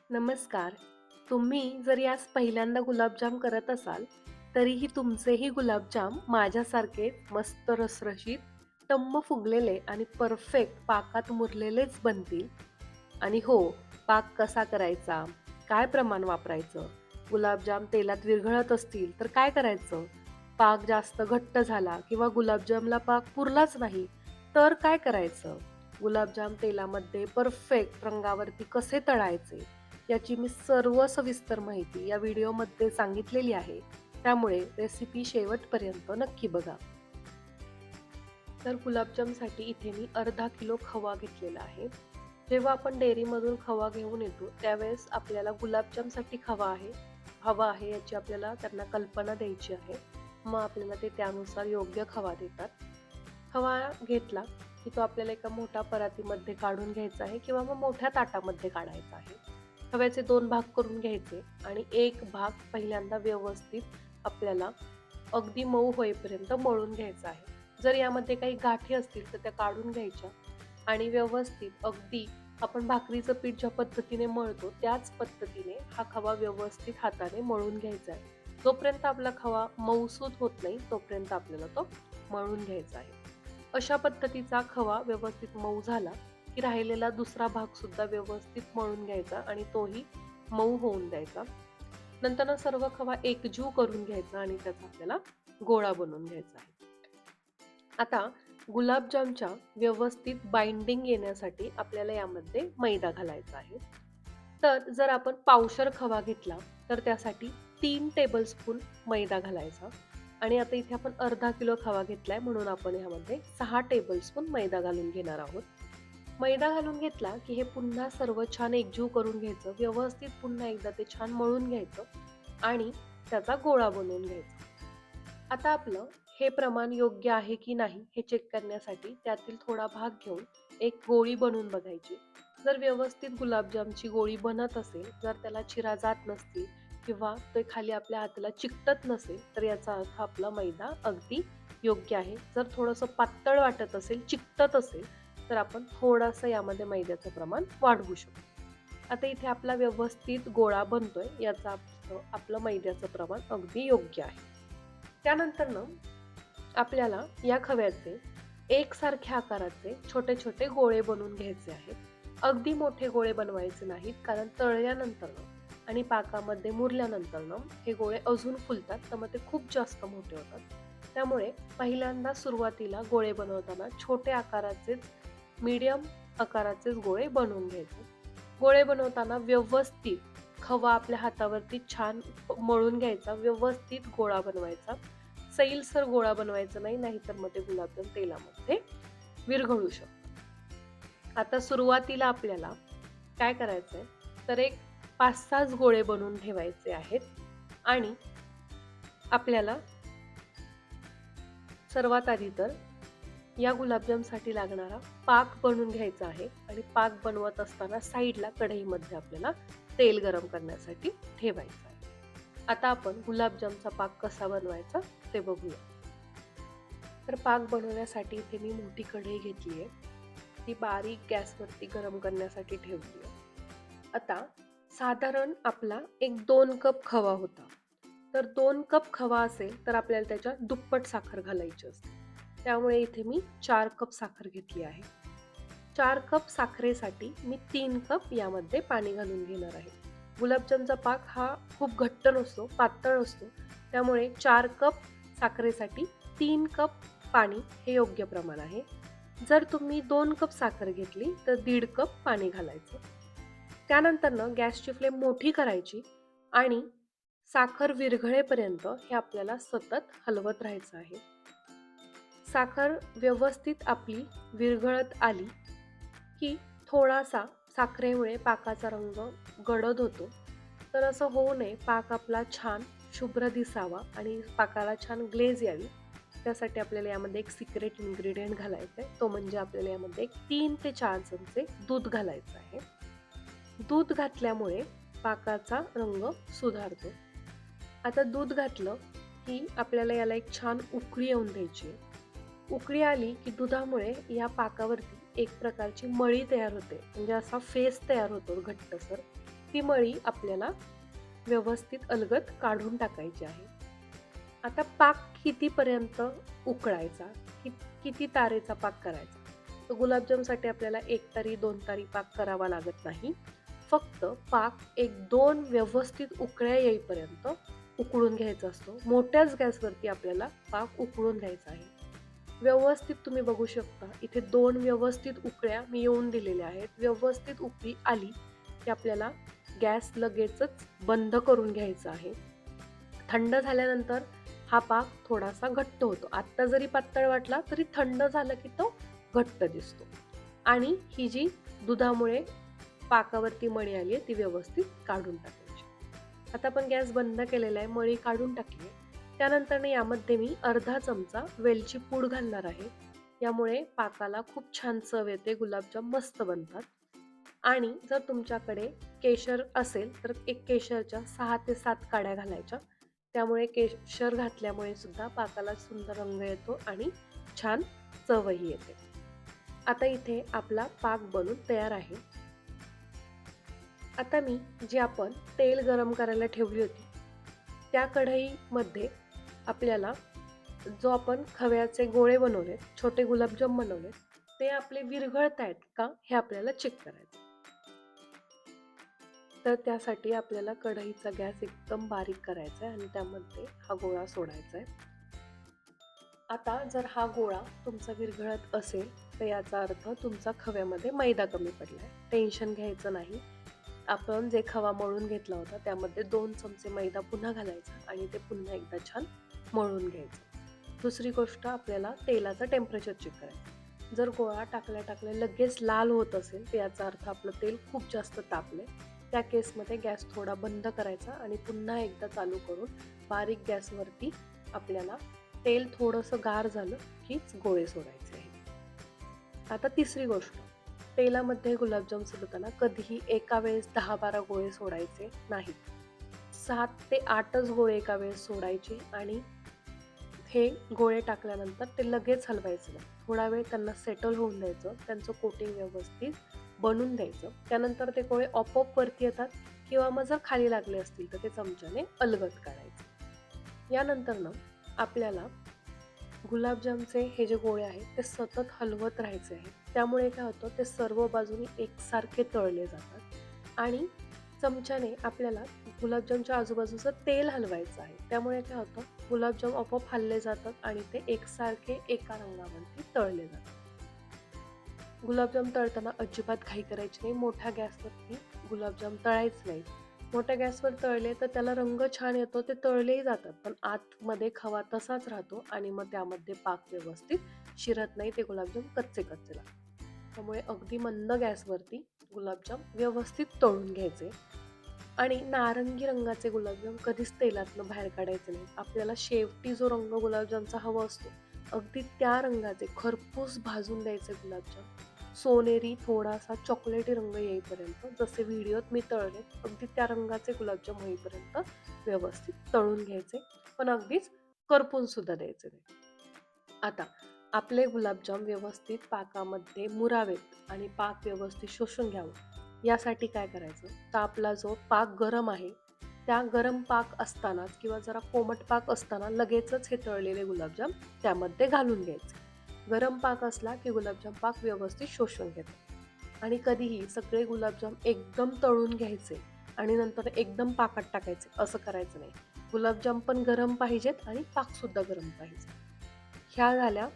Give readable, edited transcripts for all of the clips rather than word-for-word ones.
नमस्कार. तुम्ही जर यास पहिल्यांदा गुलाबजाम करत असाल, तरीही तुमचेही गुलाबजाम माझ्यासारखे मस्त रसरशीत, टम्म फुगलेले आणि परफेक्ट पाकात मुरलेलेच बनतील. आणि हो, पाक कसा करायचा? काय प्रमाण वापरायचं? गुलाबजाम तेलात विरघळत असतील तर काय करायचं? पाक जास्त घट्ट झाला किंवा गुलाबजामला पाक पुरलाच नाही, तर काय करायचं? गुलाबजाम तेलामध्ये परफेक्ट रंगावरती कसे तळायचे? याची मी सर्व सविस्तर माहिती या व्हिडिओमध्ये सांगितलेली आहे. त्यामुळे रेसिपी शेवटपर्यंत नक्की बघा. तर गुलाबजामसाठी इथे मी अर्धा किलो खवा घेतलेला आहे. जेव्हा आपण डेअरीमधून खवा घेऊन येतो, त्यावेळेस आपल्याला गुलाबजामसाठी हवा आहे याची आपल्याला त्यांना कल्पना द्यायची आहे. मग आपल्याला ते त्यानुसार योग्य खवा देतात. खवा घेतला की तो आपल्याला एका मोठ्या परातीमध्ये काढून घ्यायचा आहे किंवा मग मोठ्या ताटामध्ये काढायचा आहे. खव्याचे 2 भाग करून घ्यायचे आणि एक भाग पहिल्यांदा व्यवस्थित आपल्याला अगदी मऊ होईपर्यंत मळून घ्यायचा आहे. जर यामध्ये काही गाठी असतील तर त्या काढून घ्यायच्या आणि व्यवस्थित अगदी आपण भाकरीचं पीठ ज्या पद्धतीने मळतो त्याच पद्धतीने हा खवा व्यवस्थित हाताने मळून घ्यायचा आहे. जोपर्यंत आपला खवा मऊसूत होत नाही तोपर्यंत आपल्याला तो मळून घ्यायचा आहे. अशा पद्धतीचा खवा व्यवस्थित मऊ झाला की राहिलेला दुसरा भाग सुद्धा व्यवस्थित मळून घ्यायचा आणि तोही मऊ होऊन द्यायचा. नंतर सर्व खवा एकजीव करून घ्यायचा आणि त्याचा आपल्याला गोळा बनवून घ्यायचा आहे. आता गुलाबजामच्या व्यवस्थित बाइंडिंग येण्यासाठी आपल्याला यामध्ये मैदा घालायचा आहे. तर जर आपण पावशर खवा घेतला तर त्यासाठी 3 टेबलस्पून मैदा घालायचा आणि आता इथे आपण अर्धा किलो खवा घेतलाय म्हणून आपण यामध्ये 6 टेबलस्पून मैदा घालून घेणार आहोत. मैदा घालून घेतला की हे पुन्हा सर्व छान एकजीव करून घ्यायचं. व्यवस्थित पुन्हा एकदा ते छान मळून घ्यायचं आणि त्याचा गोळा बनवून घ्यायचा. आता आपलं हे प्रमाण योग्य आहे की नाही हे चेक करण्यासाठी त्यातील थोडा भाग घेऊन एक गोळी बनवून बघायची. जर व्यवस्थित गुलाबजामची गोळी बनत असेल, जर त्याला चिरा जात नसतील किंवा ते खाली आपल्या हाताला चिकटत नसेल, तर याचा अर्थ आपला मैदा अगदी योग्य आहे. जर थोडंसं पातळ वाटत असेल, चिकटत असेल, तर आपण थोडंसं यामध्ये मैद्याचं प्रमाण वाढवू शकतो. आता इथे आपला व्यवस्थित गोळा बनतोय याचा अर्थ आपलं मैद्याचं प्रमाण अगदी योग्य आहे. त्यानंतर आपल्याला या खव्याचे एकसारख्या आकाराचे छोटे छोटे गोळे बनवून घ्यायचे आहेत. अगदी मोठे गोळे बनवायचे नाहीत कारण तळल्यानंतर आणि पाकामध्ये मुरल्यानंतर हे गोळे अजून फुलतात तर मग ते खूप जास्त मोठे होतात. त्यामुळे पहिल्यांदा सुरुवातीला गोळे बनवताना छोटे आकाराचेच मीडियम आकाराचेच गोळे बनवून घ्यायचे. गोळे बनवताना व्यवस्थित खवा आपल्या हातावरती छान मळून घ्यायचा, व्यवस्थित गोळा बनवायचा. सैलसर गोळा बनवायचा नाही, नाहीतर मग ते गुलाबजाम तेलामध्ये विरघळू शकतं. आता सुरुवातीला आपल्याला काय करायचंय तर एक 5-6 गोळे बनवून ठेवायचे आहेत आणि आपल्याला सर्वात आधी तर या गुलाबजामसाठी लागणारा पाक बनवून घ्यायचा आहे आणि पाक बनवत असताना साईडला कढईमध्ये आपल्याला तेल गरम करण्यासाठी ठेवायचं आहे. आता आपण गुलाबजामचा पाक कसा बनवायचा ते बघूया. तर पाक बनवण्यासाठी इथे मी मोठी कढई घेतली आहे. ती बारीक गॅसवरती गरम करण्यासाठी ठेवली आहे. आता साधारण आपला एक 2 कप खवा होता. तर 2 कप खवा असेल तर आपल्याला त्याच्यात दुप्पट साखर घालायची असते. त्यामुळे इथे मी 4 कप साखर घेतली आहे. 4 कप साखरेसाठी मी 3 कप यामध्ये पाणी घालून घेणार आहे. गुलाबजामचा पाक हा खूप घट्ट नसतो, पातळ असतो. त्यामुळे 4 कप साखरेसाठी 3 कप पाणी हे योग्य प्रमाण आहे. जर तुम्ही 2 कप साखर घेतली तर 1.5 कप पाणी घालायचं. त्यानंतर गॅसची फ्लेम मोठी करायची आणि साखर विरघळेपर्यंत हे आपल्याला सतत हलवत राहायचं आहे. साखर व्यवस्थित आपली विरघळत आली की थोडासा साखरेमुळे पाकाचा रंग गडद होतो. तर असं होऊ नये, पाक आपला छान शुभ्र दिसावा आणि पाकाला छान ग्लेज यावी त्यासाठी आपल्याला यामध्ये एक सिक्रेट इन्ग्रेडियंट घालायचा आहे. तो म्हणजे आपल्याला यामध्ये एक 3 ते 4 चमचे दूध घालायचं आहे. दूध घातल्यामुळे पाकाचा रंग सुधारतो. आता दूध घातलं की आपल्याला याला एक छान उकळी येऊन द्यायची आहे. उकळी आली की दुधामुळे या पाकावरती एक प्रकारची मळी तयार होते, म्हणजे असा फेस तयार होतो घट्टसर. ती मळी आपल्याला व्यवस्थित अलगद काढून टाकायची आहे. आता पाक कितीपर्यंत उकळायचा, किती तारेचा पाक करायचा? तर गुलाबजामसाठी आपल्याला 1 तारी 2 तारी पाक करावा लागत नाही. फक्त पाक 1-2 व्यवस्थित उकळ्या येईपर्यंत उकळून घ्यायचा असतो. मोठ्याच गॅसवरती आपल्याला पाक उकळून घ्यायचा आहे. व्यवस्थित तुम्ही बघू शकता इथे 2 व्यवस्थित उकळ्या मी येऊन दिलेल्या आहेत. व्यवस्थित उकळी आली की आपल्याला गॅस लगेचच बंद करून घ्यायचा आहे. थंड झाल्यानंतर हा पाक थोडासा घट्ट होतो. आत्ता जरी पातळ वाटला तरी थंड झालं की तो घट्ट दिसतो. आणि ही जी दुधामुळे पाकावरती मळी आली आहे ती व्यवस्थित काढून टाकायची. आता आपण गॅस बंद केलेला आहे, मळी काढून टाकली आहे. त्यानंतर यामध्ये मी अर्धा चमचा वेलची पूड घालणार आहे. यामुळे पाकाला खूप छान चव येते, गुलाबजाम मस्त बनतात. आणि जर तुमच्याकडे केशर असेल तर एक केशरच्या 6 ते 7 काड्या घालायच्या. त्यामुळे केशर घातल्यामुळे सुद्धा पाकाला सुंदर रंग येतो आणि छान चवही येते. आता इथे आपला पाक बनून तयार आहे. आता मी जी आपण तेल गरम करायला ठेवली होती त्या कढईमध्ये आपल्याला जो आपण खव्याचे गोळे बनवलेत, छोटे गुलाबजाम बनवलेत, ते आपले विरघळतायत का हे आपल्याला चेक करायचं. तर त्यासाठी आपल्याला कढईचा गॅस एकदम बारीक करायचा आहे आणि त्यामध्ये हा गोळा सोडायचा आहे. आता जर हा गोळा तुमचा विरघळत असेल तर याचा अर्थ तुमचा खव्यामध्ये मैदा कमी पडलाय. टेन्शन घ्यायचं नाही. आपण जे खवा मळून घेतला होता त्यामध्ये 2 चमचे मैदा पुन्हा घालायचा आणि ते पुन्हा एकदा छान मळून घ्यायचं. दुसरी गोष्ट आपल्याला तेलाचं टेम्परेचर चेक करायचं. जर गोळा टाकल्या लगेच लाल होत असेल तर याचा अर्थ आपलं तेल खूप जास्त तापलंय. त्या केसमध्ये गॅस थोडा बंद करायचा आणि पुन्हा एकदा चालू करून बारीक गॅसवरती आपल्याला तेल थोडंसं गार झालं कीच गोळे सोडायचे आहे. आता तिसरी गोष्ट, तेलामध्ये गुलाबजाम सोडताना कधीही एका वेळेस 10-12 गोळे सोडायचे नाहीत. 7 ते 8च गोळे एका वेळेस सोडायचे आणि हे गोळे टाकल्यानंतर ते लगेच हलवायचं नाही. थोडा वेळ त्यांना सेटल होऊन द्यायचं, त्यांचं कोटिंग व्यवस्थित बनवून द्यायचं. त्यानंतर ते गोळे आपोआप वरती येतात किंवा मग जर खाली लागले असतील तर ते चमच्याने अलगद काढायचे. यानंतर आपल्याला गुलाबजामचे हे जे गोळे आहेत ते सतत हलवत राहायचे आहे. त्यामुळे काय होतं, ते सर्व बाजूनी एकसारखे तळले जातात आणि चमच्याने आपल्याला गुलाबजामच्या आजूबाजूचं तेल हलवायचं आहे. त्यामुळे काय होतं, गुलाबजाम आपोआप हलले जातात आणि ते एकसारखे एका रंगावरती तळले जातात. गुलाबजाम तळताना अजिबात घाई करायची नाही. मोठ्या गॅसवरती गुलाबजाम तळायचे नाहीत. मोठ्या गॅसवर तळले तर त्याला रंग छान येतो, ते तळलेही जातात, पण आतमध्ये खवा तसाच राहतो आणि मग त्यामध्ये पाक व्यवस्थित शिरत नाही, ते गुलाबजाम कच्चे लागतात. त्यामुळे अगदी मंद गॅसवरती गुलाबजाम व्यवस्थित तळून घ्यायचे आणि नारंगी रंगाचे गुलाबजाम कधीच तेलातनं बाहेर काढायचे नाही. आपल्याला शेवटी जो रंग गुलाबजामचा हवा असतो, अगदी त्या रंगाचे खरपूस भाजून द्यायचे गुलाबजाम. सोनेरी थोडासा चॉकलेटी रंग येईपर्यंत, जसे व्हिडिओत मी तळले अगदी त्या रंगाचे गुलाबजाम होईपर्यंत व्यवस्थित तळून घ्यायचे, पण अगदीच करपून सुद्धा द्यायचे नाही. आता आपले गुलाबजाम व्यवस्थित पाकामध्ये मुरावेत आणि पाक व्यवस्थित शोषून घ्यावं, यासाठी काय करायचं, तर आपला जो पाक गरम आहे त्या गरम पाक असतानाच किंवा जरा कोमट पाक असताना लगेचच हे तळलेले गुलाबजाम त्यामध्ये घालून घ्यायचे. गरम पाक असला की गुलाबजाम पाक व्यवस्थित शोषून घेतात. आणि कधीही सगळे गुलाबजाम एकदम तळून घ्यायचे आणि नंतर एकदम पाकात टाकायचे असं करायचं नाही. गुलाबजाम पण गरम पाहिजेत आणि पाकसुद्धा गरम पाहिजे. ह्या झाल्या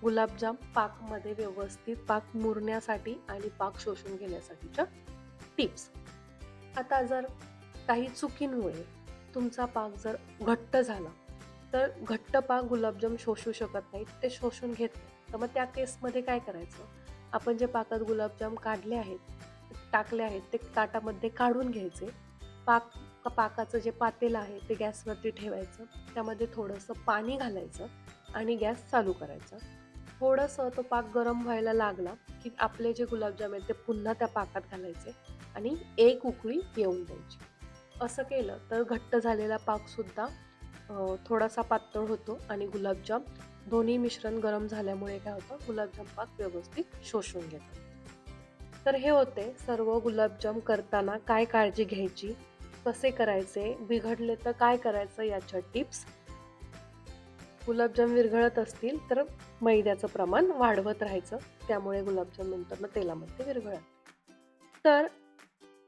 गुलाबजाम पाकमध्ये व्यवस्थित पाक मुरण्यासाठी आणि पाक शोषून घेण्यासाठीच्या टिप्स. आता जर काही चुकीमुळे तुमचा पाक जर घट्ट झाला तर घट्ट पाक गुलाबजाम शोषू शकत नाहीत, ते शोषून घेत नाही. तर मग त्या केसमध्ये काय करायचं, आपण जे पाकात गुलाबजाम काढले आहेत, टाकले आहेत, ते ताटामध्ये काढून घ्यायचे. पाकाचं जे पातेलं आहे ते गॅसवरती ठेवायचं. त्यामध्ये थोडंसं पाणी घालायचं आणि गॅस चालू करायचा. थोडंसं तो पाक गरम व्हायला लागला की आपले जे गुलाबजाम आहेत ते पुन्हा त्या पाकात घालायचे आणि एक उकळी येऊन द्यायची. असं केलं तर घट्ट झालेला पाकसुद्धा थोडासा पातळ होतो आणि गुलाबजाम दोन्ही मिश्रण गरम झाल्यामुळे काय होतं, गुलाबजाम पाक व्यवस्थित शोषून घेतात. तर हे होते सर्व गुलाबजाम करताना काय काळजी घ्यायची, कसे करायचे, बिघडले तर काय करायचं याच्या टिप्स. गुलाबजाम विरघळत असतील तर मैद्याचं प्रमाण वाढवत राहायचं. त्यामुळे गुलाबजाम नंतर तेलामध्ये विरघळत. तर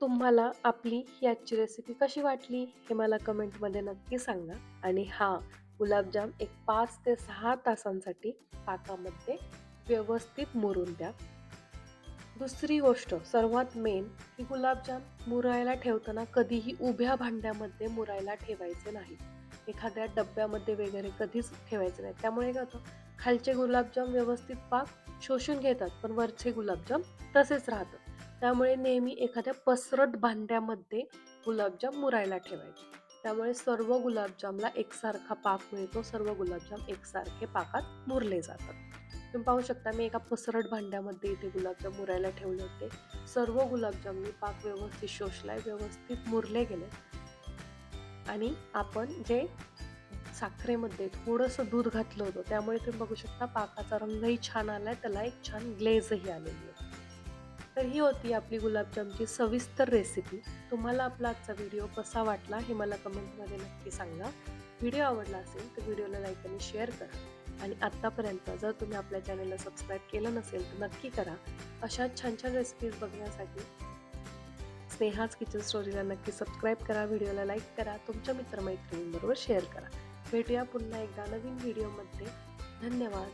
तुम्हाला आपली ही आजची रेसिपी कशी वाटली हे मला कमेंटमध्ये नक्की सांगा. आणि हां, गुलाबजाम एक 5 ते 6 तासांसाठी पाकामध्ये व्यवस्थित मुरून द्या. दुसरी गोष्ट सर्वात मेन, की गुलाबजाम मुरायला ठेवताना कधीही उभ्या भांड्यामध्ये मुरायला ठेवायचे नाही. एखाद्या डब्यामध्ये वगैरे कधीच ठेवायचे नाही. त्यामुळे काय होतं, खालचे गुलाबजाम व्यवस्थित पाक शोषून घेतात, पण वरचे गुलाबजाम तसेच राहतात. त्यामुळे नेहमी एखाद्या पसरट भांड्यामध्ये गुलाबजाम मुरायला ठेवायचे. त्यामुळे सर्व गुलाबजामला एकसारखा पाक मिळतो. सर्व गुलाबजाम एकसारखे पाकात मुरले जातात. तुम्ही पाहू शकता मी एका पसरट भांड्यामध्ये इथे गुलाबजाम मुरायला ठेवले होते. सर्व गुलाबजामनी पाक व्यवस्थित शोषलाय, व्यवस्थित मुरले गेले. आणि आपण जे साखरेमध्ये थोडंसं दूध घातलं होतं, त्यामुळे तुम्ही बघू शकता पाकाचा रंगही छान आलाय, त्याला एक छान ग्लेजही आलेली आहे. तर ही होती आपली गुलाबजामची सविस्तर रेसिपी. तुम्हाला आपला आजचा व्हिडिओ कसा वाटला हे मला कमेंटमध्ये नक्की सांगा. व्हिडिओ आवडला असेल तर व्हिडिओला लाईक आणि शेअर करा. आणि आत्तापर्यंत जर तुम्ही आपल्या चॅनलला सबस्क्राईब केलं नसेल तर नक्की करा. अशा छान छान रेसिपीज बघण्यासाठी स्नेहाज किचन स्टोरीला नक्की सबस्क्राईब करा, व्हिडिओला लाईक करा, तुमच्या मित्रमैत्रिणींबरोबर शेअर करा. भेटूया पुन्हा एकदा नवीन व्हिडिओमध्ये. धन्यवाद.